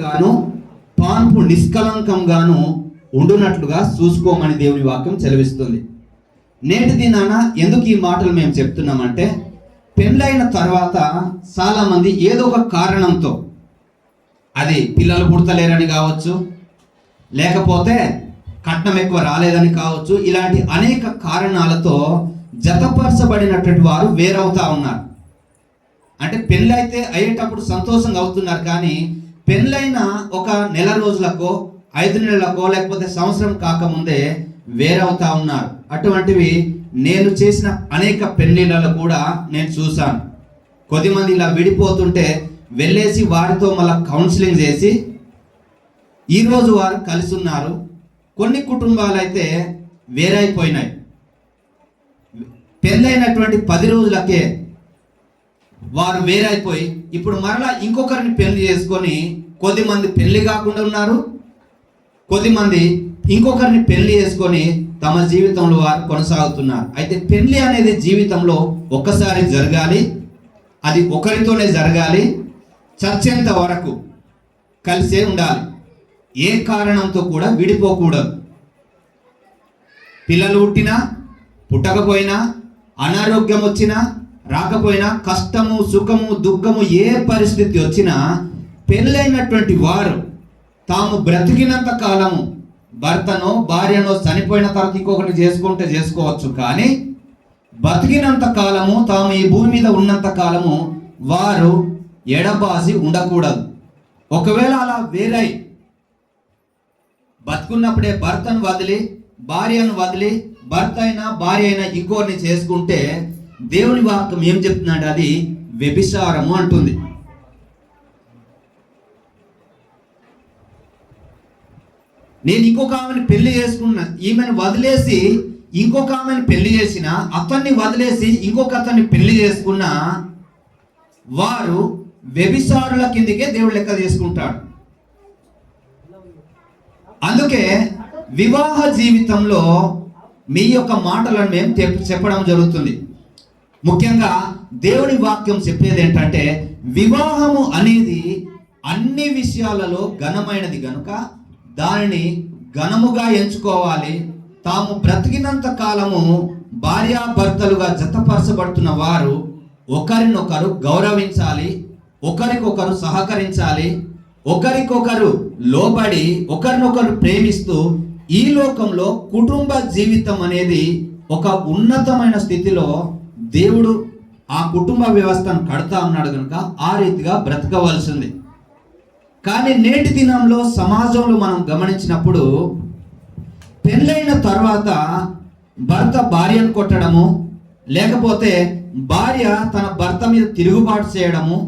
గాను పాన్పు నిష్కలంకంగాను ఉండునట్లుగా చూసుకోమని దేవుని వాక్యం సెలవిస్తుంది. నేటి దినాన ఎందుకు ఈ మాటలు మేము చెప్తున్నామంటే, పెళ్ళైన తర్వాత చాలా మంది ఏదో ఒక కారణంతో, అది పిల్లలు పుడతలేరని కావచ్చు, లేకపోతే కట్నం ఎక్కువ రాలేదని కావచ్చు, ఇలాంటి అనేక కారణాలతో జతపరచబడినటువంటి వారు వేరవుతా ఉన్నారు. అంటే పెళ్ళైతే అయ్యేటప్పుడు సంతోషంగా అవుతున్నారు, కానీ పెళ్ళైన ఒక నెల రోజులకో 5 నెలలకో లేకపోతే సంవత్సరం కాకముందే వేరవుతా ఉన్నారు. అటువంటివి నేను చేసిన అనేక పెళ్ళిళ్ళలో కూడా నేను చూశాను. కొద్దిమంది ఇలా విడిపోతుంటే వెళ్ళేసి వారితో మళ్ళీ కౌన్సిలింగ్ చేసి ఈరోజు వారు కలిసి ఉన్నారు. కొన్ని కుటుంబాలు అయితే వేరైపోయినాయి. పెళ్ళైనటువంటి 10 రోజులకే వారు వేరైపోయి ఇప్పుడు మరలా ఇంకొకరిని పెళ్లి చేసుకొని, కొద్దిమంది పెళ్లి కాకుండా ఉన్నారు, కొద్దిమంది ఇంకొకరిని పెళ్లి చేసుకొని తమ జీవితంలో వారు కొనసాగుతున్నారు. అయితే పెళ్లి అనేది జీవితంలో ఒక్కసారి జరగాలి, అది ఒకరితోనే జరగాలి, చచ్చేంత వరకు కలిసే ఉండాలి, ఏ కారణంతో కూడా విడిపోకూడదు. పిల్లలు పుట్టినా పుట్టకపోయినా, అనారోగ్యం వచ్చినా రాకపోయినా, కష్టము సుఖము దుఃఖము ఏ పరిస్థితి వచ్చినా పెళ్ళైనటువంటి వారు తాము బ్రతికినంత కాలము, భర్తనో భార్యనో చనిపోయిన తర్వాత ఇంకొకటి చేసుకుంటే చేసుకోవచ్చు, కానీ బతికినంత కాలము, తాము ఈ భూమి మీద ఉన్నంత కాలము వారు ఎడబాసి ఉండకూడదు. ఒకవేళ అలా వేరై బతుకున్నప్పుడే భర్తను వదిలి భార్యను వదిలి భర్త అయినా భార్య అయినా ఇంకోరిని చేసుకుంటే దేవుని వాక్యం ఏం చెప్తున్నాడు? అది వ్యభిచారము అంటుంది. నేను ఇంకొక ఆమెను పెళ్లి చేసుకున్నా, ఈమెను వదిలేసి ఇంకొక ఆమెను పెళ్లి చేసిన, అతన్ని వదిలేసి ఇంకొక అతన్ని పెళ్లి చేసుకున్న వారు వ్యభిచారుల కిందికే దేవుడు లెక్క చేసుకుంటాడు. అందుకే వివాహ జీవితంలో మీ యొక్క మాటలను మేము చెప్పడం జరుగుతుంది. ముఖ్యంగా దేవుని వాక్యం చెప్పేది ఏంటంటే, వివాహము అనేది అన్ని విషయాలలో ఘనమైనది కనుక దానిని ఘనముగా ఎంచుకోవాలి. తాము బ్రతికినంత కాలము భార్యాభర్తలుగా జతపరచబడుతున్న వారు ఒకరినొకరు గౌరవించాలి, ఒకరికొకరు సహకరించాలి, ఒకరికొకరు లోబడి ఒకరినొకరు ప్రేమిస్తూ ఈ లోకంలో కుటుంబ జీవితం అనేది ఒక ఉన్నతమైన స్థితిలో దేవుడు ఆ కుటుంబ వ్యవస్థను కడతా ఉన్నాడు కనుక ఆ రీతిగా బ్రతకవలసింది. కానీ నేటి దినంలో సమాజంలో మనం గమనించినప్పుడు పెళ్ళైన తర్వాత భర్త భార్యను కొట్టడము, లేకపోతే భార్య తన భర్త మీద తిరుగుబాటు చేయడము,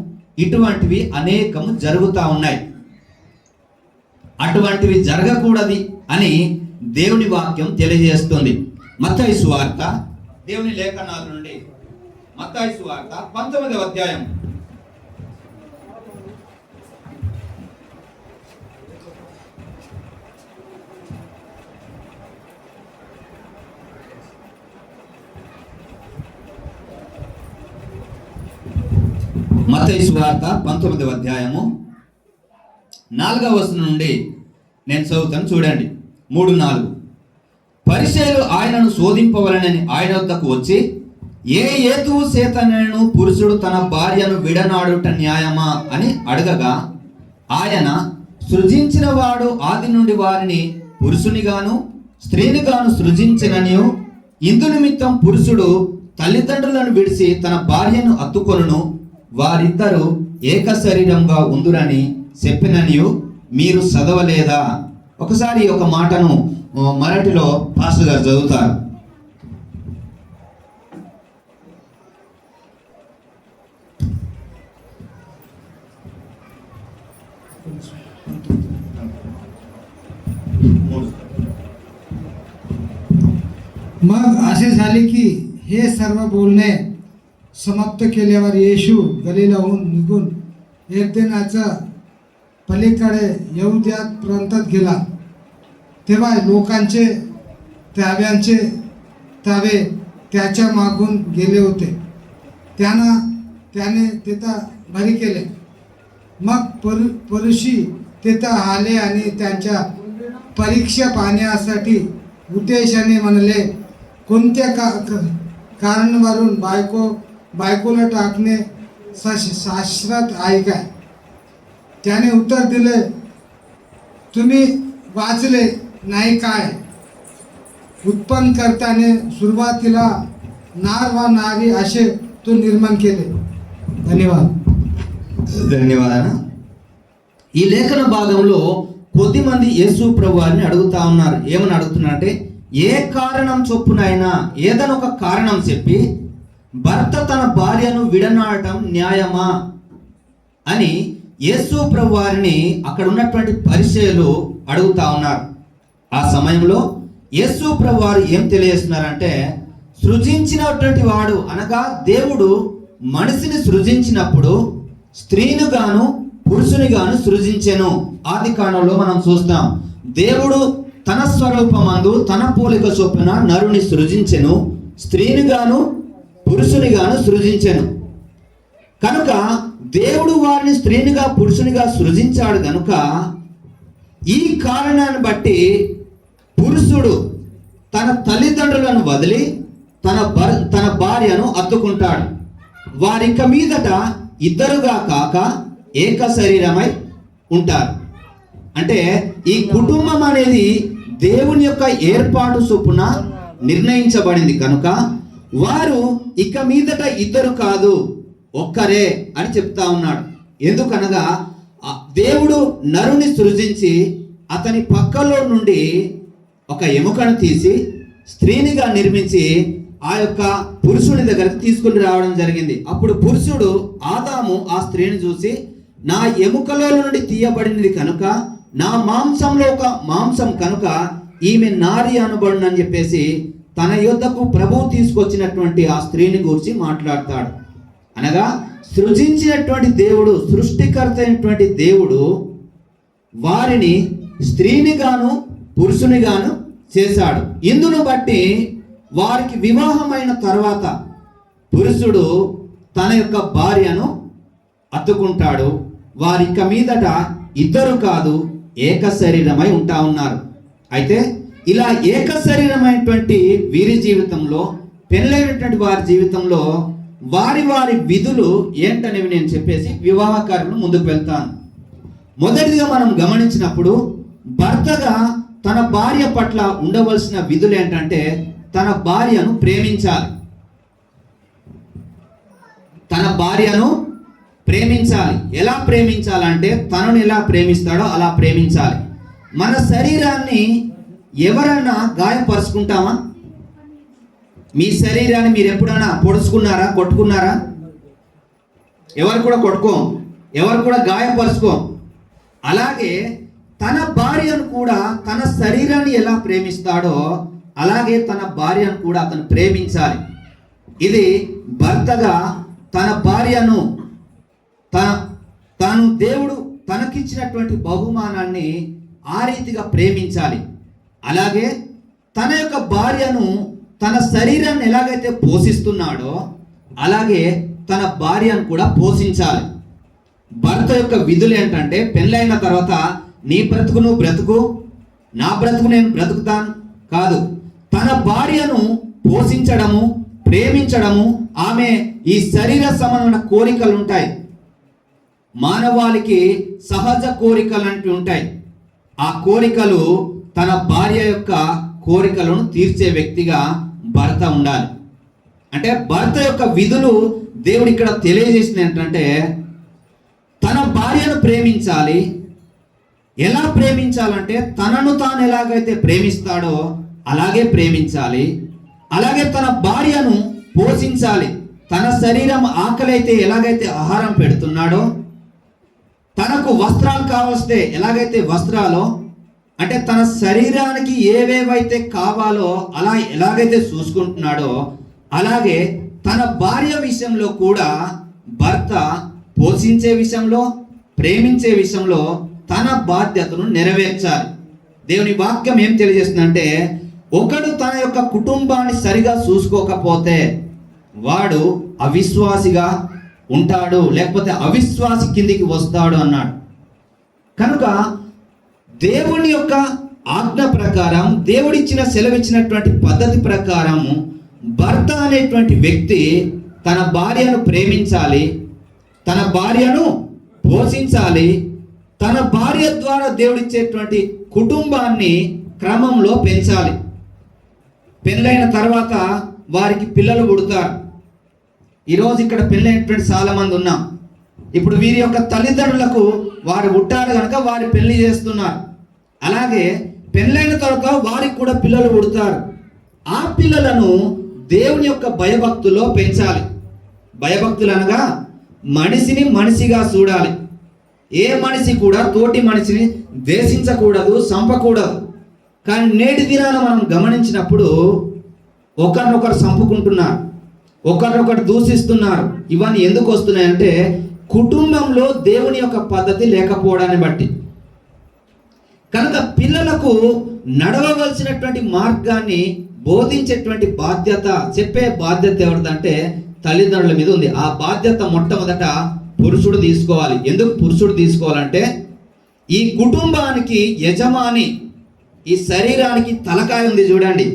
ఇటువంటివి అనేకము జరుగుతూ ఉన్నాయి. అటువంటివి జరగకూడదు అని దేవుని వాక్యం తెలియజేస్తుంది. మత్తయి సువార్త, దేవుని లేఖనాల నుండి మత్తయి సువార్త 19వ అధ్యాయం. మత్తయి సువార్త 19వ అధ్యాయము 4వ వచనం నుండి నేను చదువుతాను, చూడండి. 3-4. పరిసయ్యులు ఆయనను శోధింపవలనని ఆయన వద్దకు వచ్చి, ఏ హేతువు చేతనైనను పురుషుడు తన భార్యను విడనాడుట న్యాయమా అని అడగగా, ఆయన సృజించిన వాడు ఆది నుండి వారిని పురుషునిగాను స్త్రీనిగాను సృజించిననియు, ఇందు నిమిత్తం పురుషుడు తల్లిదండ్రులను విడిచి తన భార్యను అత్తుకొనును, వారిద్దరూ ఏక శరీరంగా ఉందురని చెప్పిననియు మీరు చదవలేదా? ఒకసారి ఒక మాటను మరాఠీలో పాస్టర్ గారు చదువుతారు. मग असे झाले की हे सर्व बोलणे समाप्त केल्यावर येशू गलिलाहून निघून यर्देनाच्या पलीकडे यहुद्या प्रांतात गेला. तेव्हा लोकांचे ताव्यांचे तावे त्याच्या मागून गेले होते. त्याने तिथं भरी केले. मग परुषी तिथं आले आणि त्यांच्या परीक्षा पाहण्यासाठी उद्देशाने म्हणले, कोणत्या कारणावरून बायकोला टाकणे शास्त्रात आहे काय? त्याने उत्तर दिले, तुम्ही वाचले नाही काय? उत्पन्न करताना सुरुवातीला नार व नारी असे तो निर्माण केले. ధన్యవాదాలు. ధన్యవాదాలు. ఈ లేఖన భాగంలో కొద్దిమంది యేసు ప్రభు వారిని అడుగుతా ఉన్నారు. ఏమని అడుగుతున్నారంటే, ఏ కారణం చొప్పునైనా ఏదైనా ఒక కారణం చెప్పి భర్త తన భార్యను విడనాడటం న్యాయమా అని యేసు ప్రభు వారిని అక్కడ ఉన్నటువంటి పరిచయులు అడుగుతా ఉన్నారు. ఆ సమయంలో యేసు ప్రభు వారు ఏం తెలియజేస్తున్నారంటే, సృజించినటువంటి వాడు అనగా దేవుడు మనిషిని సృజించినప్పుడు స్త్రీని గాను పురుషుని గాను సృజించెను. ఆది కాండంలో మనం చూస్తాం, దేవుడు తన స్వరూపమందు తన పోలిక చొప్పున నరుని సృజించెను, స్త్రీని గాను పురుషుని గాను సృజించెను. కనుక దేవుడు వారిని స్త్రీనిగా పురుషునిగా సృజించాడు కనుక ఈ కారణాన్ని బట్టి పురుషుడు తన తల్లిదండ్రులను వదిలి తన భార్యను అత్తుకుంటాడు. వారిక మీదట ఇద్దరుగా కాక ఏక శరీరమై ఉంటారు. అంటే ఈ కుటుంబం అనేది దేవుని యొక్క ఏర్పాటు చొప్పున నిర్ణయించబడింది కనుక వారు ఇక మీదట ఇద్దరు కాదు ఒక్కరే అని చెప్తా ఉన్నాడు. ఎందుకనగా దేవుడు నరుని సృజించి అతని పక్కలో నుండి ఒక ఎముకను తీసి స్త్రీనిగా నిర్మించి ఆ యొక్క పురుషుని దగ్గరకు తీసుకుని రావడం జరిగింది. అప్పుడు పురుషుడు ఆదాము ఆ స్త్రీని చూసి, నా ఎముకలో నుండి తీయబడినది కనుక, నా మాంసంలో ఒక మాంసం కనుక ఈమె నారి అనబడునని చెప్పేసి తన యొద్దకు ప్రభువు తీసుకొచ్చినటువంటి ఆ స్త్రీని గురించి మాట్లాడతాడు. అనగా సృజించినటువంటి దేవుడు, సృష్టికర్త అయినటువంటి దేవుడు వారిని స్త్రీని గాను పురుషుని గాను చేశాడు. ఇందును బట్టి వారికి వివాహమైన తర్వాత పురుషుడు తన యొక్క భార్యను అత్తుకుంటాడు. వారిక మీదట ఇద్దరు కాదు ఏక శరీరమై ఉంటా ఉన్నారు. అయితే ఇలా ఏక శరీరమైనటువంటి వీరి జీవితంలో, పెళ్ళైనటువంటి వారి జీవితంలో వారి వారి విధులు ఏంటనేవి నేను చెప్పేసి వివాహ కార్యక్రమం ముందుకు వెళ్తాను. మొదటిగా మనం గమనించినప్పుడు భర్తగా తన భార్య పట్ల ఉండవలసిన విధులు ఏంటంటే, తన భార్యను ప్రేమించాలి. తన భార్యను ప్రేమించాలి. ఎలా ప్రేమించాలంటే, తనను ఎలా ప్రేమిస్తాడో అలా ప్రేమించాలి. మన శరీరాన్ని ఎవరైనా గాయపరుచుకుంటామా? మీ శరీరాన్ని మీరు ఎప్పుడైనా పొడుచుకున్నారా, కొట్టుకున్నారా? ఎవరు కూడా కొట్టుకోం, ఎవరు కూడా గాయపరుచుకోం. అలాగే తన భార్యను కూడా తన శరీరాన్ని ఎలా ప్రేమిస్తాడో అలాగే తన భార్యను కూడా అతను ప్రేమించాలి. ఇది భర్తగా తన భార్యను తాను దేవుడు తనకిచ్చినటువంటి బహుమానాన్ని ఆ రీతిగా ప్రేమించాలి. అలాగే తన యొక్క భార్యను తన శరీరాన్ని ఎలాగైతే పోషిస్తున్నాడో అలాగే తన భార్యను కూడా పోషించాలి. భర్త యొక్క విధులు ఏంటంటే, పెళ్ళైన తర్వాత నీ బ్రతుకు నువ్వు బ్రతుకు, నా బ్రతుకు నేను బ్రతుకుతాను కాదు. తన భార్యను పోషించడము, ప్రేమించడము. ఆమె ఈ శరీర సంబంధమైన కోరికలు ఉంటాయి, మానవాళికి సహజ కోరికలు అంటూ ఉంటాయి. ఆ కోరికలు తన భార్య యొక్క కోరికలను తీర్చే వ్యక్తిగా భర్త ఉండాలి. అంటే భర్త యొక్క విధులు దేవుడు ఇక్కడ తెలియజేసింది ఏంటంటే, తన భార్యను ప్రేమించాలి. ఎలా ప్రేమించాలంటే, తనను తాను ఎలాగైతే ప్రేమిస్తాడో అలాగే ప్రేమించాలి. అలాగే తన భార్యను పోషించాలి. తన శరీరం ఆకలైతే ఎలాగైతే ఆహారం పెడుతున్నాడో, తనకు వస్త్రాలు కావలిస్తే ఎలాగైతే వస్త్రాలు, అంటే తన శరీరానికి ఏవేవైతే కావాలో అలా ఎలాగైతే చూసుకుంటున్నాడో అలాగే తన భార్య విషయంలో కూడా భర్త పోషించే విషయంలో, ప్రేమించే విషయంలో తన బాధ్యతను నెరవేర్చాలి. దేవుని వాక్యం ఏం తెలియజేస్తుందంటే, ఒకడు తన యొక్క కుటుంబాన్ని సరిగా చూసుకోకపోతే వాడు అవిశ్వాసిగా ఉంటాడు, లేకపోతే అవిశ్వాసి కిందికి వస్తాడు అన్నాడు. కనుక దేవుని యొక్క ఆజ్ఞ ప్రకారం, దేవుడిచ్చిన సెలవిచ్చినటువంటి పద్ధతి ప్రకారము భర్త అనేటువంటి వ్యక్తి తన భార్యను ప్రేమించాలి, తన భార్యను పోషించాలి, తన భార్య ద్వారా దేవుడిచ్చేటువంటి కుటుంబాన్ని క్రమంలో పెంచాలి. పెళ్ళైన తర్వాత వారికి పిల్లలు పుడతారు. ఈరోజు ఇక్కడ పెళ్ళైనటువంటి చాలా మంది ఉన్నాం. ఇప్పుడు వీరి యొక్క తల్లిదండ్రులకు వారు పుట్టారు కనుక వారి పెళ్లి చేస్తున్నారు. అలాగే పెళ్ళైన తర్వాత వారికి కూడా పిల్లలు పుడతారు. ఆ పిల్లలను దేవుని యొక్క భయభక్తుల్లో పెంచాలి. భయభక్తులు అనగా మనిషిని మనిషిగా చూడాలి. ఏ మనిషి కూడా తోటి మనిషిని ద్వేషించకూడదు, చంపకూడదు. కానీ నేటి దినాన మనం గమనించినప్పుడు ఒకరినొకరు చంపుకుంటున్నారు, ఒకరినొకరు దూషిస్తున్నారు. ఇవన్నీ ఎందుకు వస్తున్నాయంటే కుటుంబంలో దేవుని యొక్క పద్ధతి లేకపోవడాన్ని బట్టి. కనుక పిల్లలకు నడవవలసినటువంటి మార్గాన్ని బోధించేటువంటి బాధ్యత, చెప్పే బాధ్యత ఎవరిదంటే తల్లిదండ్రుల మీద ఉంది. ఆ బాధ్యత మొట్టమొదట పురుషుడు తీసుకోవాలి. ఎందుకు పురుషుడు తీసుకోవాలంటే ఈ కుటుంబానికి యజమాని, ఈ శరీరానికి తలకాయ ఉంది చూడండి.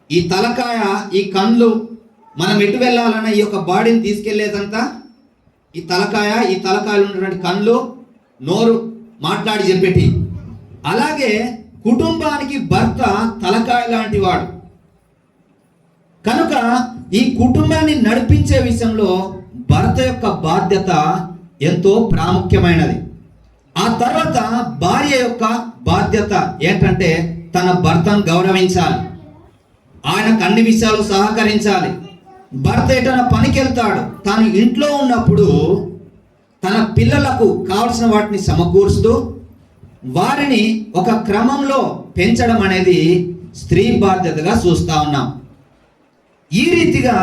ఈ తలకాయ, ఈ కళ్ళు, మనం ఎటు వెళ్ళాలన్నా ఈ యొక్క బాడీని తీసుకెళ్లేదంతా ఈ తలకాయ, ఈ తలకాయలు ఉన్నటువంటి కళ్ళు, నోరు మాట్లాడి చెప్పేటి. అలాగే కుటుంబానికి భర్త తలకాయ లాంటి వాడు. కనుక ఈ కుటుంబాన్ని నడిపించే విషయంలో భర్త యొక్క బాధ్యత ఎంతో ప్రాముఖ్యమైనది. ఆ తర్వాత భార్య యొక్క బాధ్యత ఏంటంటే తన భర్తను గౌరవించాలి, ఆయనకు అన్ని విషయాలు సహకరించాలి. భర్త ఎటైనా పనికి వెళ్తాడు, తాను ఇంట్లో ఉన్నప్పుడు తన పిల్లలకు కావలసిన వాటిని సమకూరుస్తూ వారిని ఒక క్రమంలో పెంచడం అనేది స్త్రీ బాధ్యతగా చూస్తూ ఉన్నాం. ఈ రీతిగా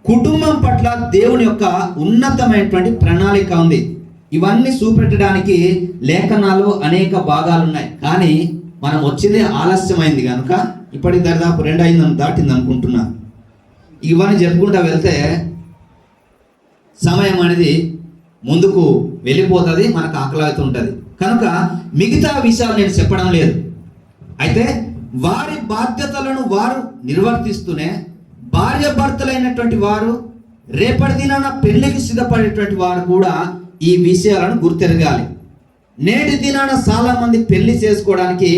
కుటుంబం పట్ల దేవుని యొక్క ఉన్నతమైనటువంటి ప్రణాళిక ఉంది. ఇవన్నీ చూపెట్టడానికి లేఖనాలు అనేక భాగాలు ఉన్నాయి. కానీ మనం వచ్చిందే ఆలస్యమైంది కనుక ఇప్పటికి దాదాపు 2 దాటింది అనుకుంటున్నా. ఇవన్నీ చెప్పుకుంటూ వెళ్తే సమయం అనేది ముందుకు వెళ్ళిపోతుంది, మనకు ఆకలి అవుతుంటుంది. కనుక మిగతా విషయాలు నేను చెప్పడం లేదు. అయితే వారి బాధ్యతలను వారు నిర్వర్తిస్తూనే భార్య భర్తలైనటువంటి వారు రేపటి దినాన పెళ్లికి సిద్ధపడేటువంటి వారు కూడా ఈ విషయాలను గుర్తెరగాలి. నేటి దినాన చాలా మంది పెళ్లి చేసుకోవడానికి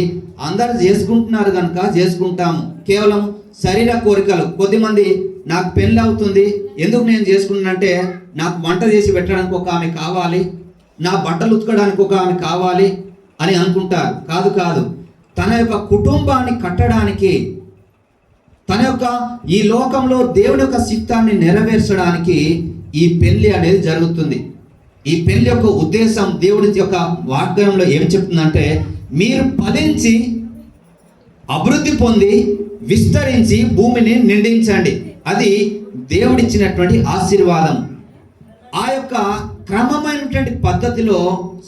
అందరు చేసుకుంటున్నారు కనుక చేసుకుంటాము, కేవలం శరీర కోరికలు. కొద్దిమంది నాకు పెళ్ళి అవుతుంది, ఎందుకు నేను చేసుకున్నానంటే నాకు వంట చేసి పెట్టడానికి ఒక ఆమె కావాలి, నా బట్టలు ఉతకడానికి ఒక ఆమె కావాలి అని అనుకుంటారు. కాదు కాదు, తన యొక్క కుటుంబాన్ని కట్టడానికి, తన యొక్క ఈ లోకంలో దేవుని యొక్క చిత్తాన్ని నెరవేర్చడానికి ఈ పెళ్లి అనేది జరుగుతుంది. ఈ పెళ్లి యొక్క ఉద్దేశం దేవుడి యొక్క వాగ్దానంలో ఏం చెప్తుందంటే మీరు ఫలించి అభివృద్ధి పొంది విస్తరించి భూమిని నిండించండి. అది దేవుడిచ్చినటువంటి ఆశీర్వాదం. ఆ యొక్క క్రమమైనటువంటి పద్ధతిలో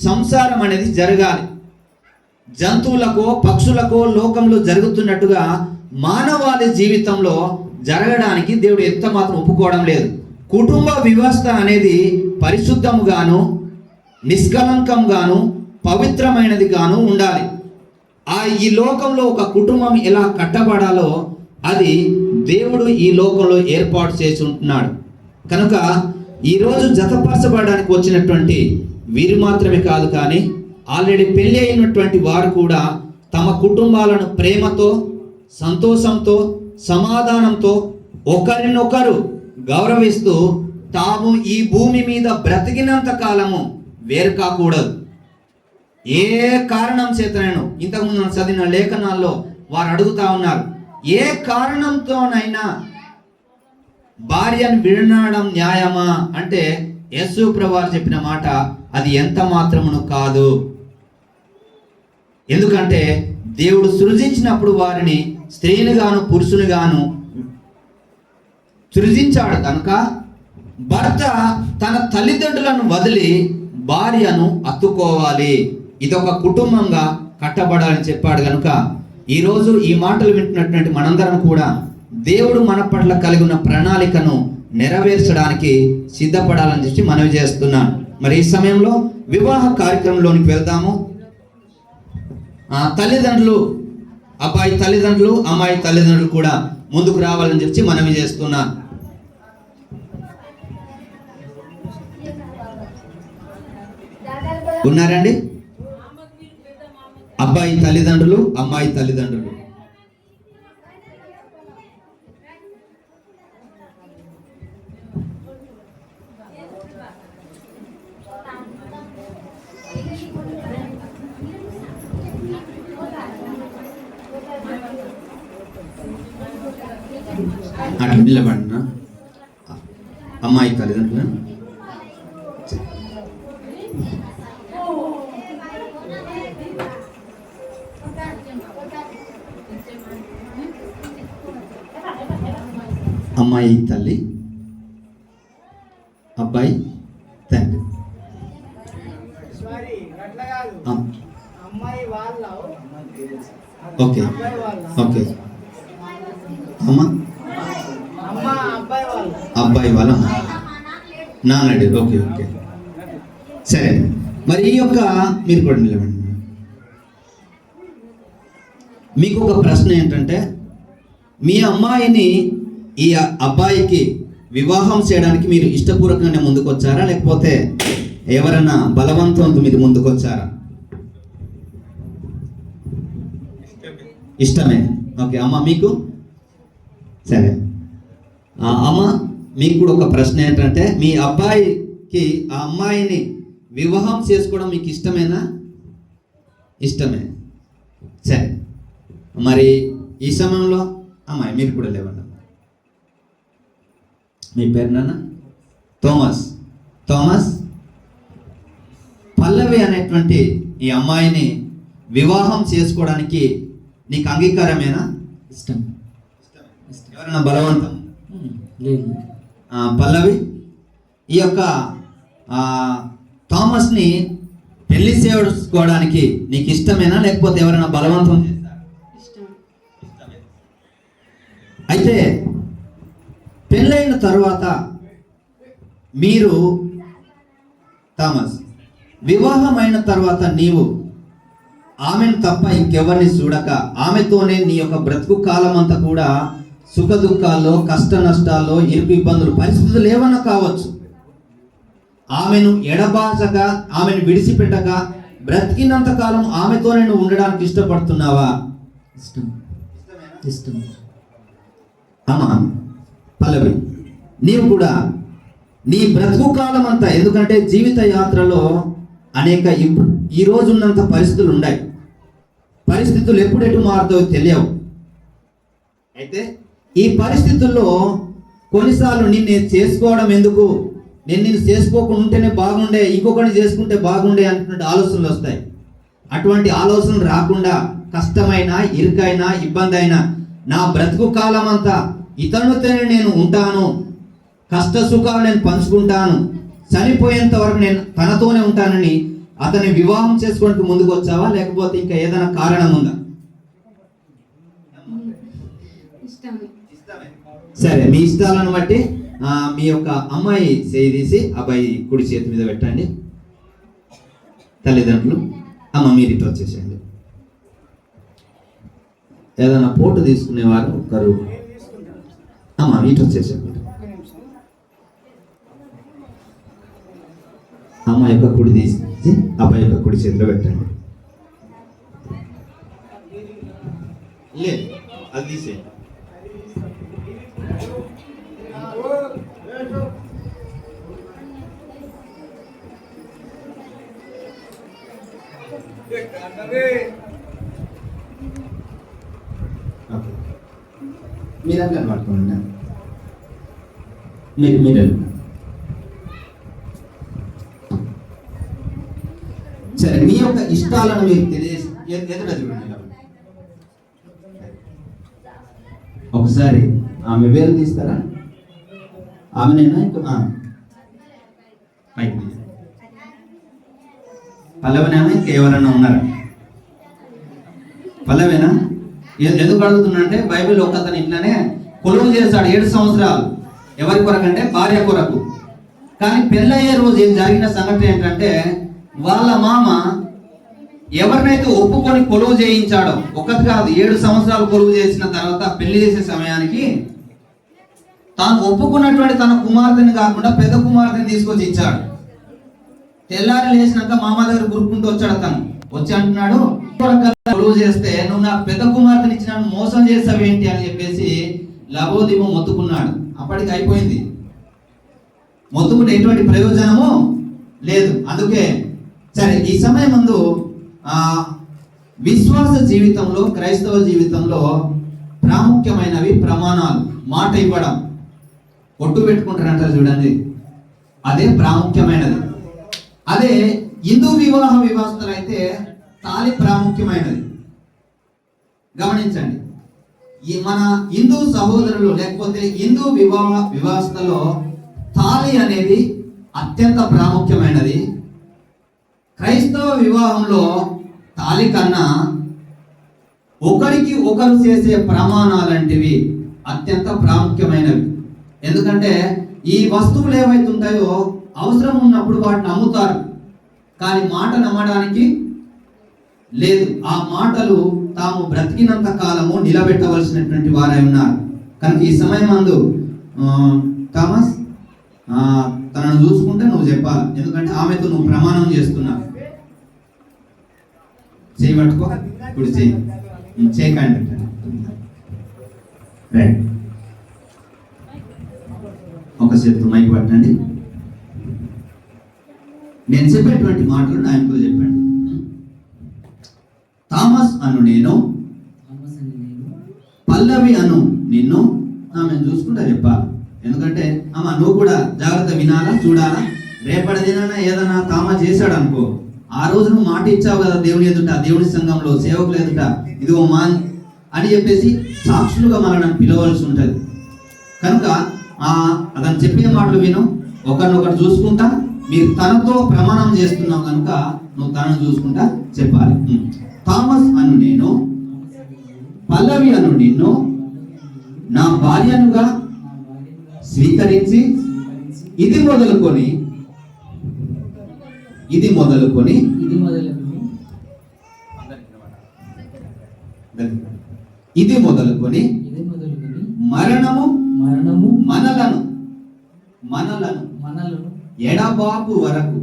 సంసారం అనేది జరగాలి. జంతువులకో పక్షులకో లోకంలో జరుగుతున్నట్టుగా మానవాళి జీవితంలో జరగడానికి దేవుడు ఎంత మాత్రం ఒప్పుకోవడం లేదు. కుటుంబ వ్యవస్థ అనేది పరిశుద్ధముగాను, నిష్కలంకంగాను, పవిత్రమైనది గాను ఉండాలి. ఈ లోకంలో ఒక కుటుంబం ఎలా కట్టబడాలో అది దేవుడు ఈ లోకంలో ఏర్పాటు చేసి ఉంటున్నాడు. కనుక ఈరోజు జతపరచబడడానికి వచ్చినటువంటి వీరు మాత్రమే కాదు, కానీ ఆల్రెడీ పెళ్ళి అయినటువంటి వారు కూడా తమ కుటుంబాలను ప్రేమతో, సంతోషంతో, సమాధానంతో ఒకరినొకరు గౌరవిస్తూ తాము ఈ భూమి మీద బ్రతికినంత కాలము వేరు కాకూడదు. ఏ కారణం చేతనైనా, ఇంతకుముందు చదివిన లేఖనాల్లో వారు అడుగుతా ఉన్నారు, ఏ కారణంతోనైనా భార్యను విడనాడడం న్యాయమా అంటే యేసు ప్రభువు చెప్పిన మాట అది ఎంత మాత్రమును కాదు. ఎందుకంటే దేవుడు సృజించినప్పుడు వారిని స్త్రీని గాను పురుషుని గాను సృజించాడు. కనుక భర్త తన తల్లిదండ్రులను వదిలి భార్యను అత్తుకోవాలి, ఇదొక కుటుంబంగా కట్టబడాలని చెప్పాడు. కనుక ఈరోజు ఈ మాటలు వింటున్నటువంటి మనందరం కూడా దేవుడు మన పట్ల కలిగి ఉన్న ప్రణాళికను నెరవేర్చడానికి సిద్ధపడాలని చెప్పి మనవి చేస్తున్నాను. మరి ఈ సమయంలో వివాహ కార్యక్రమంలోనికి వెళ్దాము. తల్లిదండ్రులు, అబ్బాయి తల్లిదండ్రులు, అమ్మాయి తల్లిదండ్రులు కూడా ముందుకు రావాలని చెప్పి మనవి చేస్తున్నాను. ఉన్నారండి? అబ్బాయి తల్లిదండ్రులు, అమ్మాయి తల్లిదండ్రులు. అటు నిలబడిన అమ్మాయి తల్లిదండ్రులు. అమ్మాయి తల్లి, అబ్బాయి తండ్రి. Okay okay. అమ్మ అబ్బాయి వాళ్ళ నాన్నడి. ఓకే ఓకే సరే. మరి ఈ యొక్క మీరు కూడా నిలబడండి. మీకు ఒక ప్రశ్న ఏంటంటే, మీ అమ్మాయిని ఈ అబ్బాయికి వివాహం చేయడానికి మీరు ఇష్టపూర్వకంగానే ముందుకొచ్చారా, లేకపోతే ఎవరన్నా బలవంతంతో మీరు ముందుకొచ్చారా? ఇష్టమే. ఓకే అమ్మ, మీకు సరే. అమ్మ, మీకు కూడా ఒక ప్రశ్న ఏంటంటే, మీ అబ్బాయికి ఆ అమ్మాయిని వివాహం చేసుకోవడం మీకు ఇష్టమేనా? ఇష్టమే. సరే. మరి ఈ సమయంలో అమ్మాయి మీరు కూడా లేవండి. మీ పేరు నాన్న? థామస్. థామస్, పల్లవి అనేటువంటి ఈ అమ్మాయిని వివాహం చేసుకోవడానికి నీకు అంగీకారమేనా? ఇష్టం. ఎవరైనా బలవంతం? లేదు. పల్లవి, ఈ యొక్క థామస్ని పెళ్లి చేసుకోవడానికి నీకు ఇష్టమేనా, లేకపోతే ఎవరైనా బలవంతం చేస్తారా? అయితే పెళ్ళైన తర్వాత మీరు థామస్, వివాహమైన తర్వాత నీవు ఆమెను తప్ప ఇంకెవరిని చూడక ఆమెతోనే నీ యొక్క బ్రతుకు కాలం అంతా కూడా సుఖ దుఃఖాల్లో, కష్ట నష్టాల్లో, ఇరుకు ఇబ్బందులు, పరిస్థితులు ఏమన్నా కావచ్చు, ఆమెను ఎడబాసక, ఆమెను విడిచిపెట్టక బ్రతికినంత కాలం ఆమెతోనే నువ్వు ఉండడానికి ఇష్టపడుతున్నావా? ఇష్టం. ఇష్టం. అమ్మా పల్లవి, నీవు కూడా నీ బ్రతుకు కాలం అంతా, ఎందుకంటే జీవిత యాత్రలో అనేక ఈ రోజు ఉన్నంత పరిస్థితులు ఉన్నాయి. పరిస్థితులు ఎప్పుడెటు మారుతాయో తెలియవు. అయితే ఈ పరిస్థితుల్లో కొన్నిసార్లు నిన్ను చేసుకోవడం ఎందుకు, నేను చేసుకోకుండా ఉంటేనే బాగుండే, ఇంకొకరిని చేసుకుంటే బాగుండే అనుకునే ఆలోచనలు వస్తాయి. అటువంటి ఆలోచనలు రాకుండా కష్టమైన, ఇరుకైన, ఇబ్బంది అయినా నా బ్రతుకు కాలం అంతా ఇతరులతోనే నేను ఉంటాను, కష్ట సుఖాలు నేను పంచుకుంటాను, చనిపోయేంత వరకు నేను తనతోనే ఉంటానని అతన్ని వివాహం చేసుకోవడానికి ముందుకు వచ్చావా, లేకపోతే ఇంకా ఏదైనా కారణం ఉందా? సరే, మీ ఇష్టాలను బట్టి మీ యొక్క అమ్మాయి చేయి తీసి అబ్బాయి కుడి చేతి మీద పెట్టండి. తల్లిదండ్రులు, అమ్మ మీరు ఇటు వచ్చేసేయండి. ఏదైనా ఫోటో తీసుకునేవారు ఒకరు, అమ్మ ఇటు వచ్చేసేయండి. అమ్మ యొక్క కుడి తీసి అబ్బాయి యొక్క కుడి చేతిలో పెట్టండి. లేదు, అది తీసేయండి. మీరంతా పట్టుకోండి. మీరు సరే, మీ యొక్క ఇష్టాలను మీరు తెలియజేసి ఒకసారి ఆమె వేలు తీస్తారా? ఆమెనైనా ఇంకా పైకి పల్లవినైనా ఇంకా ఎవరైనా ఉన్నారా? పల్లవేనా? ఎందుకు అడుగుతున్నా అంటే, బైబిల్ ఒక అతను ఇట్లానే కొలువు చేశాడు 7 సంవత్సరాలు. ఎవరి కొరకు అంటే భార్య కొరకు. కానీ పెళ్ళయ్యే రోజు ఏం జరిగిన సంఘటన ఏంటంటే, వాళ్ళ మామ ఎవరినైతే ఒప్పుకొని కొలువు చేయించాడో, ఒకటి కాదు 7 సంవత్సరాలు కొలువు చేసిన తర్వాత పెళ్లి చేసే సమయానికి తాను ఒప్పుకున్నటువంటి తన కుమార్తెని కాకుండా పెద్ద కుమార్తెని తీసుకొచ్చి ఇచ్చాడు. తెల్లారి లేచినాక మామ దగ్గర గురుకుంటూ వచ్చాడు. తను వచ్చి అంటున్నాడు, కొలువు చేస్తే నువ్వు నాకు పెద్ద కుమార్తెని ఇచ్చినాడు, మోసం చేస్తావేంటి అని చెప్పేసి లబోదిబో మొత్తుకున్నాడు. అప్పటికి అయిపోయింది. మొత్తుకుంటే ఎటువంటి ప్రయోజనము లేదు. అందుకే సరే, ఈ సమయం ముందు విశ్వాస జీవితంలో, క్రైస్తవ జీవితంలో ప్రాముఖ్యమైనవి ప్రమాణాలు. మాట ఇవ్వడం, ఒట్టు పెట్టుకుంటారంటారు చూడండి, అదే ప్రాముఖ్యమైనది. అదే హిందూ వివాహ వ్యవస్థలు అయితే తాళి ప్రాముఖ్యమైనది. గమనించండి, ఈ మన హిందూ సహోదరులు లేకపోతే హిందూ వివాహ వ్యవస్థలో తాళి అనేది అత్యంత ప్రాముఖ్యమైనది. క్రైస్తవ వివాహంలో తాళి కన్నా ఒకరికి ఒకరు చేసే ప్రమాణాలంటివి అత్యంత ప్రాముఖ్యమైనవి. ఎందుకంటే ఈ వస్తువులు ఏవైతే ఉంటాయో అవసరం ఉన్నప్పుడు వాటిని అమ్ముతారు, కానీ మాట నమ్మడానికి లేదు. ఆ మాటలు తాము బ్రతికినంత కాలము నిలబెట్టవలసినటువంటి వారై ఉన్నారు. కనుక ఈ సమయం అందు థామస్ తనను చూసుకుంటే నువ్వు చెప్పాలి, ఎందుకంటే ఆమెతో నువ్వు ప్రమాణం చేస్తున్నావు. చేయి పట్టుకో, ఇప్పుడు చేయకండి. రైట్, ఒక చేతితో మైక్ పట్టండి. నేను చెప్పేటువంటి మాటలు ఆయనతో చెప్పండి. థామస్ అను నేను, పల్లవి అను నిన్ను ఆమెను చూసుకుంటా చెప్పాలి. ఎందుకంటే అమ్మ నువ్వు కూడా జాగ్రత్త వినాలా, చూడాలా. రేపటి దినాన ఏదైనా థామస్ చేశాడు అనుకో, ఆ రోజు నువ్వు మాట ఇచ్చావు కదా దేవుని ఎదుట, దేవుని సంఘంలో సేవకులు ఎదుట, ఇదిగో మా అని చెప్పేసి సాక్షులుగా మనల్ని పిలవలసి ఉంటుంది. కనుక అతను చెప్పిన మాటలు విను, ఒకరినొకరు చూసుకుంటా. మీరు తనతో ప్రమాణం చేస్తున్నావు కనుక నువ్వు తనను చూసుకుంటా చెప్పాలి. థామస్ అను నేను, పల్లవి అను నిన్ను నా భార్యనుగా స్వీకరించి ఇది మొదలుకొని మరణము మనలను ఎడబాపు వరకు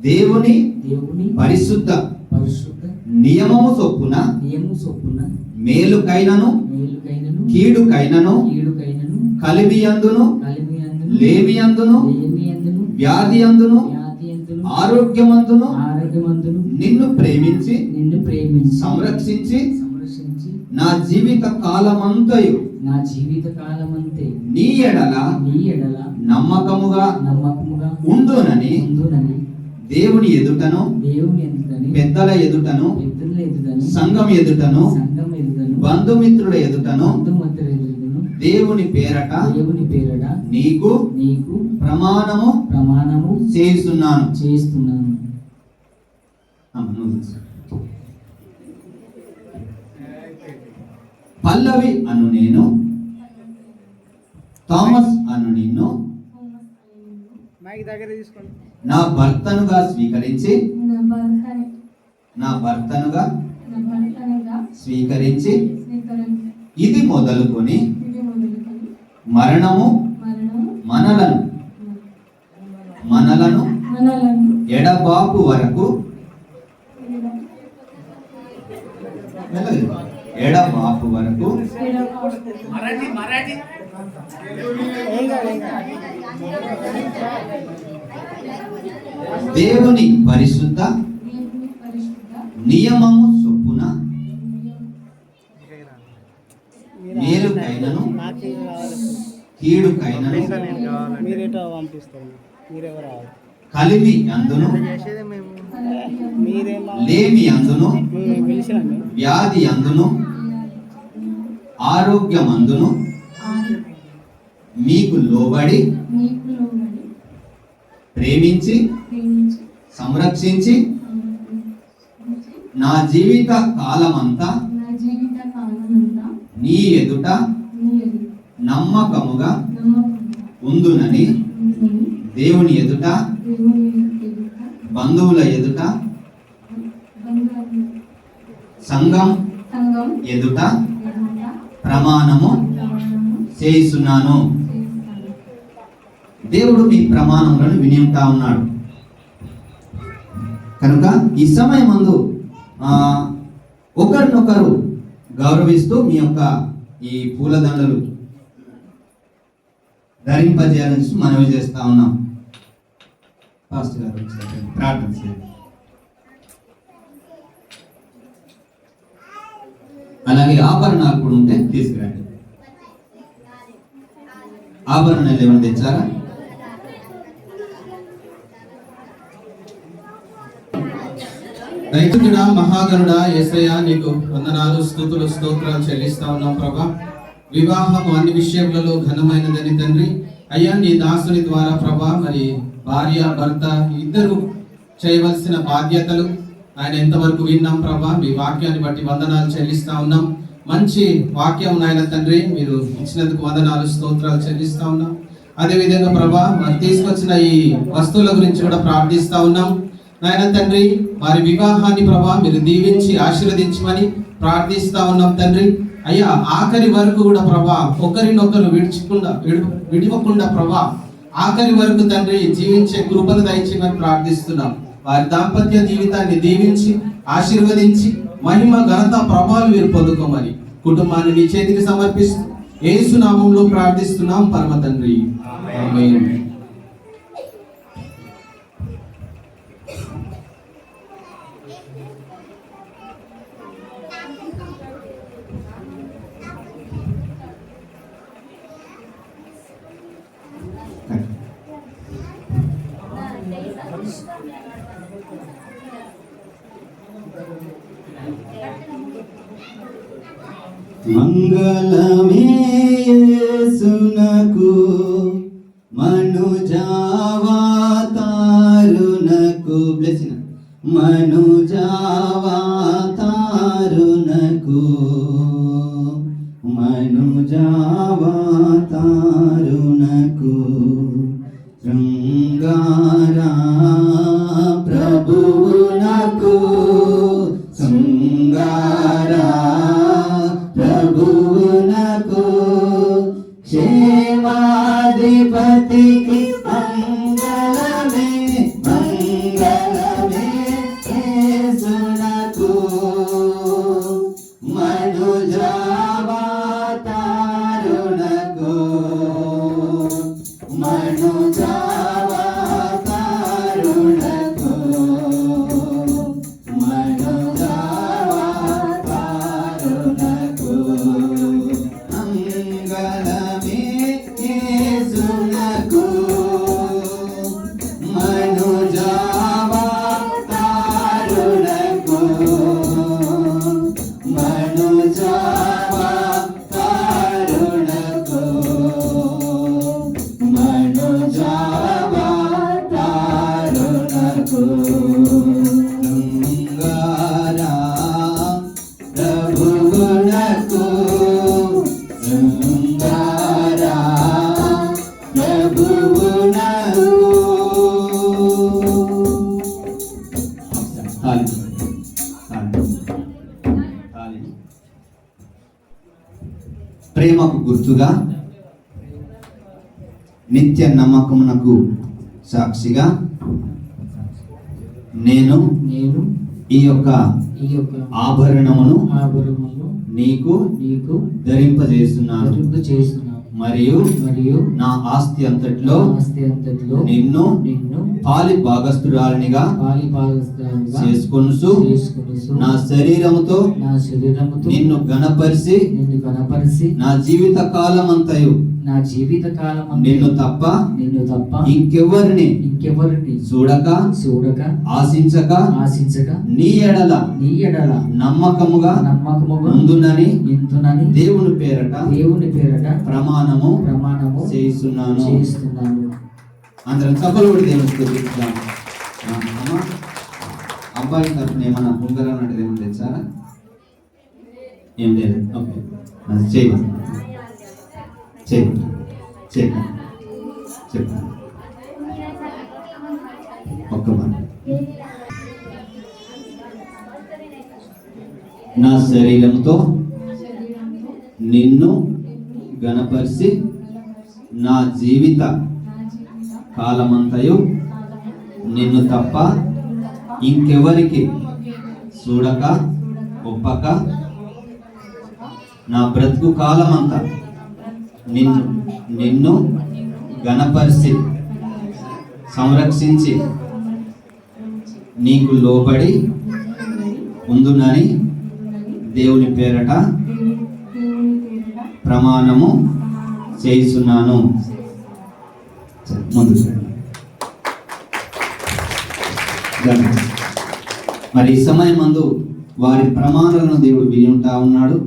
దేవుని పరిశుద్ధ నియమము చొప్పున మేలుకైనను కీడుకైనను కలిమియందును లేమియందును వ్యాధియందును ఆరోగ్యమందును నిన్ను ప్రేమించి సంరక్షించి నా జీవిత కాలమంతయు నీ ఎడల నమ్మకముగా ఉండునని దేవుని ఎదుటను పెద్దల ఎదుటను సంఘం ఎదుటను బంధుమిత్రుల ఎదుటను దేవుని పేరట నీకు ప్రమాణము చేస్తున్నాను. పల్లవి అను నేను, థామస్ అను నిన్ను నా భర్తనుగా స్వీకరించి ఇది మొదలుకొని మరణము మనలను ఎడబాపు వరకు దేవుని పరిశుద్ధ నియమము చొప్పున మేలుకైనను కీడుకైనను కలిమి అందును లేమి అందును వ్యాధి అందును ఆరోగ్యమందును మీకు లోబడి ప్రేమించి సంరక్షించి నా జీవిత కాలమంతా నీ ఎదుట నమ్మకముగా ఉందునని దేవుని ఎదుట బంధువుల ఎదుట సంఘం ఎదుట ప్రమాణము చేయిస్తున్నాను. దేవుడు మీ ప్రమాణములను విని ఉంటా ఉన్నాడు. కనుక ఈ సమయమందు ఒకరినొకరు గౌరవిస్తూ మీ యొక్క ఈ పూలదండలు ధరింపజేయాలని మనవి చేస్తా ఉన్నాం. పాస్టర్ గారు ఒకసారి ప్రార్థన చేయండి. అలాగే ఆభరణాలు కూడా ఉంటే తీసుకురండి. ఆభరణాలు ఏమైనా తెచ్చారా? రైతుడా మహాగరుడా యేసయ్య నీకు వందనాలు, స్తుతులు, స్తోత్రాలు చెల్లిస్తా ఉన్నాం ప్రభా. వివాహం అన్ని విషయములలో ఘనమైనదని తండ్రి. అయ్యా నీ దాసుని ద్వారా ప్రభా మరి భార్య భర్త ఇద్దరు చేయవలసిన బాధ్యతలు ఆయన ఎంతవరకు విన్నాం ప్రభా. మీ వాక్యాన్ని బట్టి వందనాలు చెల్లిస్తా ఉన్నాం. మంచి వాక్యం నాయన తండ్రి మీరు ఇచ్చినందుకు వందనాలు, స్తోత్రాలు చెల్లిస్తా ఉన్నాం. అదేవిధంగా ప్రభా మరి తీసుకొచ్చిన ఈ వస్తువుల గురించి కూడా ప్రార్థిస్తా ఉన్నాం నాయన తండ్రి. వారి వివాహాన్ని ప్రభా మీరు దీవించి ఆశీర్వదించమని ప్రార్థిస్తా ఉన్నాం తండ్రి. అయ్యా ఆఖరి వరకు కూడా ప్రభా ఒకరినొకరు విడివకుండా ప్రభా ఆఖరి వరకు తండ్రి జీవించే కృపను దయచేయమని ప్రార్థిస్తున్నాం. వారి దాంపత్య జీవితాన్ని దీవించి ఆశీర్వదించి మహిమ ఘనత ప్రభావాలు మీరు పొందుకోమని కుటుంబాన్ని నీ చేతికి సమర్పిస్తూ యేసు నామములో ప్రార్థిస్తున్నాం పరమ తండ్రి, ఆమేన్. మంగళమే యేసునకు మనుజావతారునకు బ్లెస్సింగ్ మనుజావతారునకు మనుజావతారునకు శృంగారా ప్రభువునకు శృంగారా ప్రభువునకు క్షేమాధిపతికి మంగళమే మంగళమే యేసునకు మనుజావతారునకు మనుజావతారునకు మంగళమే యేసునకు మనుజావతారునకు మనుజావతారునకు మనుజావతారునకు శృంగారా ప్రభువునకు శృంగారా ప్రభువునకు. ప్రేమకు గుర్తుగా నిత్య నమ్మకమునకు సాక్షిగా నేను ఈ యొక్క ఆభరణమును నీకు ధరింపజేస్తున్నాను మరియు నా ఆస్తి అంతట్లో నిన్ను పాలి భాగస్థురాలినిగా చేసుకొనుచు నా శరీరముతో నిన్ను గణపరిచి నా జీవిత కాలమంతయు నిన్ను తప్ప ఇంకెవరిని చూడక ఆశించక నీ ఎడల నమ్మకముగా ఉందునని దేవుని పేరట ప్రమాణము చేస్తున్నాను. అందరం సభలు దేవుని స్తుతిద్దాం. అబ్బాయి తరఫున ఏమన్నా ఉంగరం అంటే ఏమన్నా తెచ్చారా? ఏం లేదు. ఓకే చేయండి చెప్పండి ఒక్క మాట. నా శరీరంతో నిన్ను గణపరిచి నా జీవిత కాలమంతయు నిన్ను తప్ప ఇంకెవరికి చూడక ఒప్పక నా బ్రతుకు కాలమంతా నిన్ను గణపరిచి సంరక్షించి నీకు లోబడి ఉందునని దేవుని పేరట ప్రమాణము చేస్తున్నాను. ముందు మరి ఈ సమయం మందు వారి ప్రమాణాలను దేవుడు విని ఉంటా ఉన్నాడు.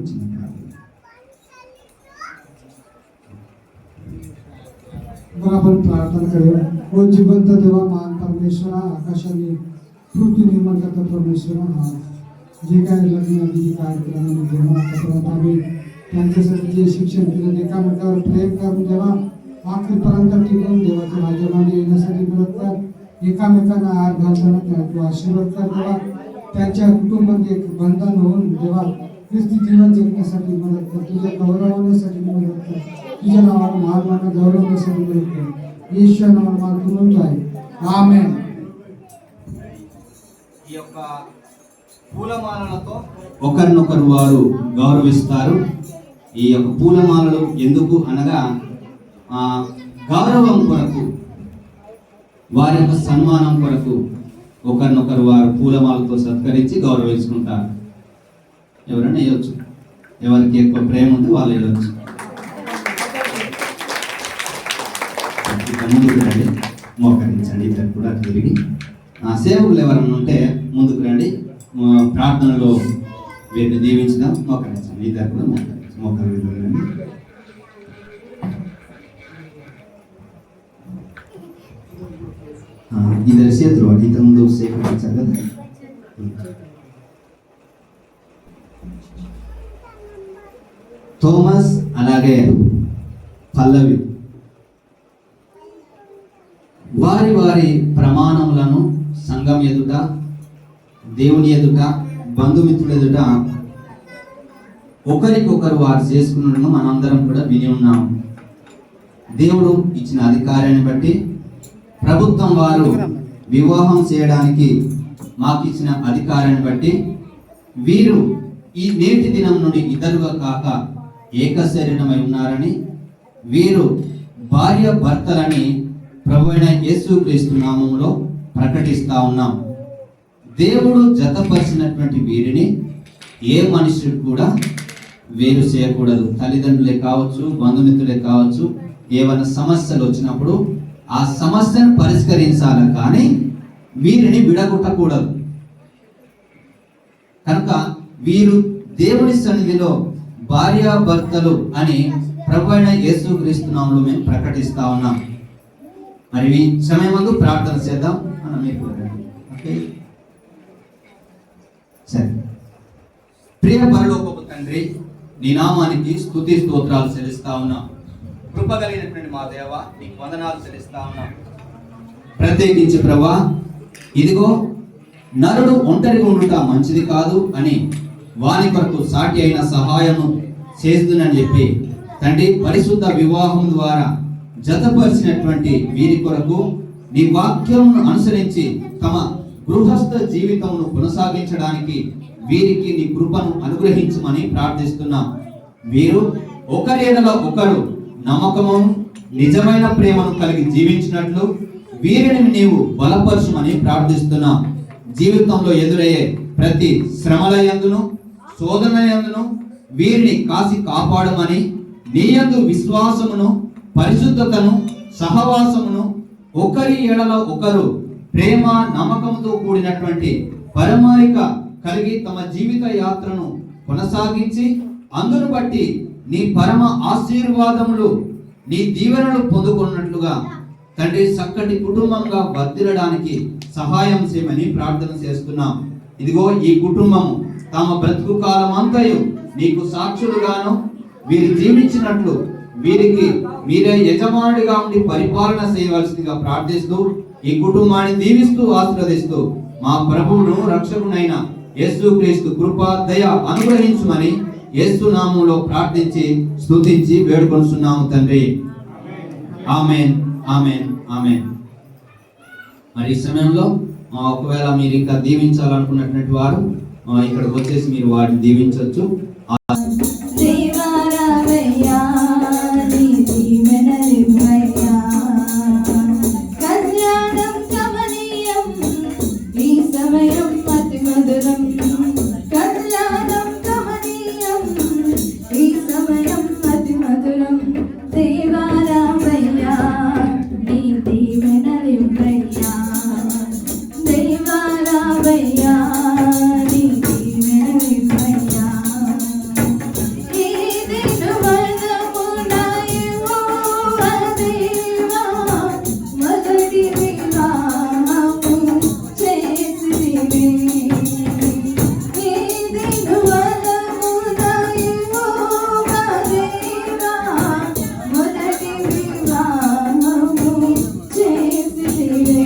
बराबर प्रार्थना करूया. ओ जिवंत देवा महान परमेश्वरा, आकाशाने पृथ्वी निर्माण करता परमेश्वरा, जे काय लग्न आधी कार्यक्रमामध्ये देवा परत आम्ही त्यांच्यासाठी जे शिक्षण दिलं एकामेकावर प्रेम करून देवा आखरीपर्यंत टिकून देवाच्या राज्यामध्ये येण्यासाठी मदत कर. एकामेकांना आहार घालताना तू आशीर्वाद कर देवा. त्यांच्या कुटुंबामध्ये एक बंधन होऊन देवा ख्रिस्ती जीवन जगण्यासाठी मदत कर. तुझ्या गौरवण्यासाठी मदत कर. तुझ्या नावाला महान गौरवण्यासाठी मदत कर. ईश्वर नावाला मागून जाय. ఆమేన్. ఈ యొక్క పూలమాలలతో ఒకరినొకరు వారు గౌరవిస్తారు. ఈ యొక్క పూలమాలలు ఎందుకు అనగా గౌరవం కొరకు, వారి యొక్క సన్మానం కొరకు ఒకరినొకరు వారు పూలమాలతో సత్కరించి గౌరవించుకుంటారు. ఎవరైనా వేయవచ్చు, ఎవరికి ఎక్కువ ప్రేమ ఉంటే వాళ్ళు వేయవచ్చు. ముందుకు రండి, మోకరించండి. ఇద్దరు కూడా తిరిగి సేవకులు ఎవరైనా ఉంటే ముందుకు రండి, ప్రార్థనలో వీరిని దీవించడం. మోకరించండి, ఇద్దరు కూడా మోకరించండి. ఇద్దరు చేతులు ఇంతకుముందు సేకరించారు కదా. థోమస్ అలాగే పల్లవి వారి వారి ప్రమాణములను సంఘం ఎదుట, దేవుని ఎదుట, బంధుమిత్రుల ఎదుట ఒకరికొకరు వారు చేసుకున్నను మనందరం కూడా విని ఉన్నాం. దేవుడు ఇచ్చిన అధికారాన్ని బట్టి ప్రభుత్వం వారు వివాహం చేయడానికి మాకు ఇచ్చిన అధికారాన్ని బట్టి వీరు ఈ నేటి దినం నుండి ఇద్దరుగా కాక ఏక శరీరమై ఉన్నారని, వీరు భార్య భర్తలని ప్రభువైన యేసుక్రీస్తు నామములో ప్రకటిస్తా ఉన్నాం. దేవుడు జతపరిచినటువంటి వీరిని ఏ మనుషుడు కూడా వేరు చేయకూడదు. తల్లిదండ్రులే కావచ్చు, బంధుమిత్రులే కావచ్చు, ఏమైనా సమస్యలు వచ్చినప్పుడు ఆ సమస్యను పరిష్కరించాలి, కానీ వీరిని విడగొట్టకూడదు. కనుక వీరు దేవుని సన్నిధిలో భార్యాభర్తలు అని ప్రభువైన యేసుక్రీస్తు నామములో మేము ప్రకటిస్తా ఉన్నాం. మరి ఈ సమయమందు ప్రార్థన చేద్దాం. ఓకే, సరే. ప్రియ పరలోకపు తండ్రి, నీ నామానికి స్తుతి స్తోత్రాలు చెల్లిస్తా ఉన్నాం. కృప కలిగినటువంటి మా దేవ, నీకు వందనాలు చెల్లిస్తా ఉన్నాం. ప్రత్యేకించి ప్రభా, ఇదిగో నరుడు ఒంటరిగా ఉండుట మంచిది కాదు అని వాని కొరకు సాటి అయిన సహాయము చేస్తుందని చెప్పి తండ్రి, పరిశుద్ధ వివాహం ద్వారా జతపరిచినటువంటి వీరి కొరకు నీ వాక్యమును అనుసరించి తమ గృహస్థ జీవితమును కొనసాగించడానికి వీరికి నీ కృపను అనుగ్రహించమని ప్రార్థిస్తున్నాం. వీరు ఒకరి ఎడల ఒకరు నమ్మకము, నిజమైన ప్రేమను కలిగి జీవించినట్లు వీరిని నీవు బలపరచుమని ప్రార్థిస్తున్నాం. జీవితంలో ఎదురయ్యే ప్రతి శ్రమల యందును, శోధన యందును వీరిని కాసి కాపాడమని, నీ యందు విశ్వాసమును, పరిశుద్ధతను, సహవాసమును, ఒకరి ఎడల ఒకరు ప్రేమ, నమ్మకంతో కూడినటువంటి పరమారిక కలిగి తమ జీవిత యాత్రను కొనసాగించి అందును బట్టి నీ పరమ ఆశీర్వాదములు, నీ దీవెనలు పొందుకున్నట్లుగా తండ్రి చక్కటి కుటుంబంగా వర్ధిల్లడానికి సహాయం చేయమని ప్రార్థన చేస్తున్నాం. ఇదిగో ఈ కుటుంబము తమ బ్రతుకు కాలం అంతయు నీకు సాక్షులుగాను వీరు జీవించినట్లు వీరికి మీరే యజమానుడిగా ఉండి పరిపాలన చేయవలసిందిగా ప్రార్థిస్తూ ఈ కుటుంబాన్ని దీవిస్తూ ఆశీర్వదిస్తూ మా ప్రభువును రక్షకునైన యేసుక్రీస్తు కృప దయ అనుగ్రహించుమని యేసు నామములో ప్రార్థించి స్తుతించి వేడుకొనుచున్నాము తండ్రి. ఆమేన్, ఆమేన్, ఆమేన్. మరి ఈ సమయంలో ఒకవేళ మీరు ఇంకా దీవించాలనుకున్నటువంటి వారు ఇక్కడికి వచ్చేసి మీరు వాటిని దీవించవచ్చు. కళ్యాణం కమనీయం ఈ సమయం అతి మధురం, కళ్యాణం కమనీయం ఈ సమయం అతి మధురం. దేవారామయ్యా నీ దీవెనలివ్వయ్యా, దేవారామయ్యా నీ దీవెనలివ్వయ్యా. ఈ దినవనమున యెహోవా దేవా మొదటి వివాహము చేసితివి. ఈ దినవనమున యెహోవా దేవా మొదటి వివాహము చేసితివి.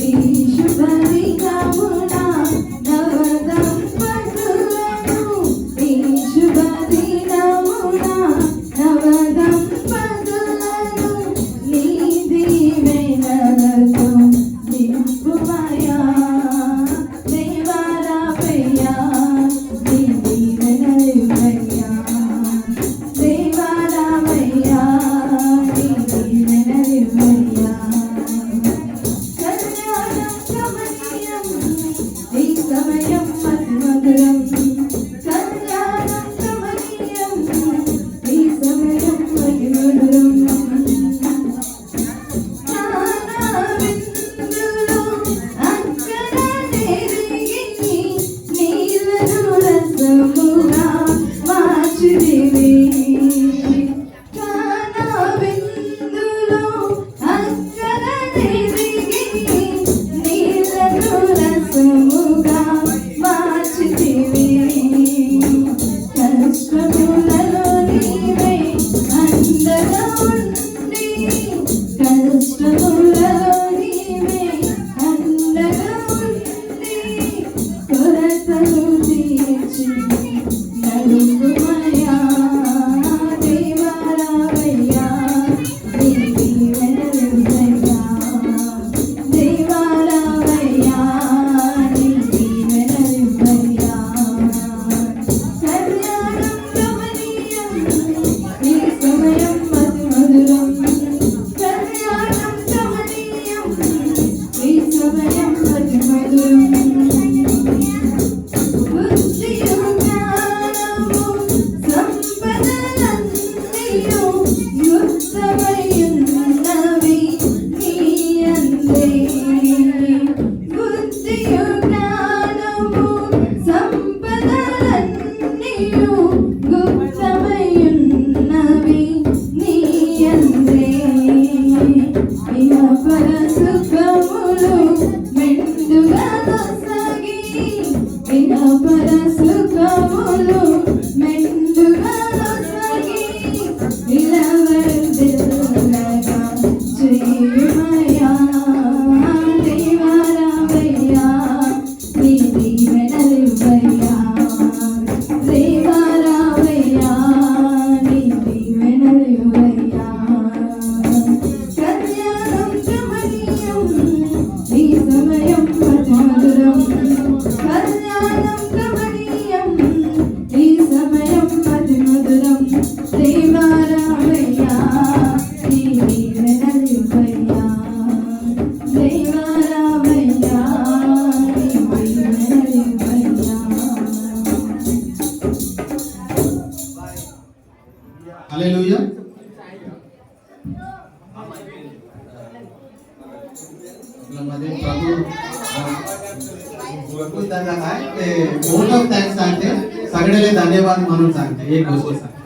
ఈ శుభ దినమున నవదంపతులను, ఈ శుభ దినమున నవదంపతులను నీ దీవెనలతో నింపుమయా. దేవారామయ్యా నీ దీవెనలివ్వయ్యా, దేవారామయ్యా నీ దీవెనలివ్వయ్యా. కళ్యాణం కమనీయం ఈ సమయం అతి మధురం, కళ్యాణం కమనీయం ఈ సమయం అతి మధురం. విందులో అక్కడ నెరిగి నీళ్లను రసముగా మార్చితివి. విందులో అక్కడ నెరిగి నీళ్లను రసముగా మార్చితివి. కష్టములలో నీవే అండగా ఉండి, కష్టములలో నీవే అండగా ఉండి, కొరతలు తీర్చి నడుపుమయా. దేవారామయ్యా నీ దీవెనలివ్వయ్యా, దేవారామయ్యా నీ దీవెనలివ్వయ్యా. కళ్యాణం కమనీయం ఈ సమయం అతి మధురం, కళ్యాణం కమనీయం ఈ సమయం అతి మధురం. బుద్ధియు జ్ఞానము సంపదలన్నీయు యుక్తమయున్నవి నీ యందే. బుద్ధియు జ్ఞానము సంపదలన్నీయు గుప్తమయున్నవి నీ యందే. ఇహ పర సుఖములు మెండుగా నొసగి, ఇహ పర సుఖములు మెండుగా నొసగి, ఇలవర్ధిల్లగా చేయుమయా. దేవారామయ్యా నీ దీవెనలివ్వయ్యా, దేవారామయ్యా నీ దీవెనలివ్వయ్యా. కళ్యాణం కమనీయం ఈ సమయం అతి మధురం, కళ్యాణం కమనీయం ఈ సమయం అతి మధురం. దేవారామయ్యా నీ దీవెనలివ్వయ్యా, దేవారామయ్యా నీ దీవెనలివ్వయ్యా. హల్లెలూయా. मध्ये प्रभू वोट ऑफ थँक्स सांगते, सगळ्याला धन्यवाद म्हणून सांगते एक गोष्ट सांगते.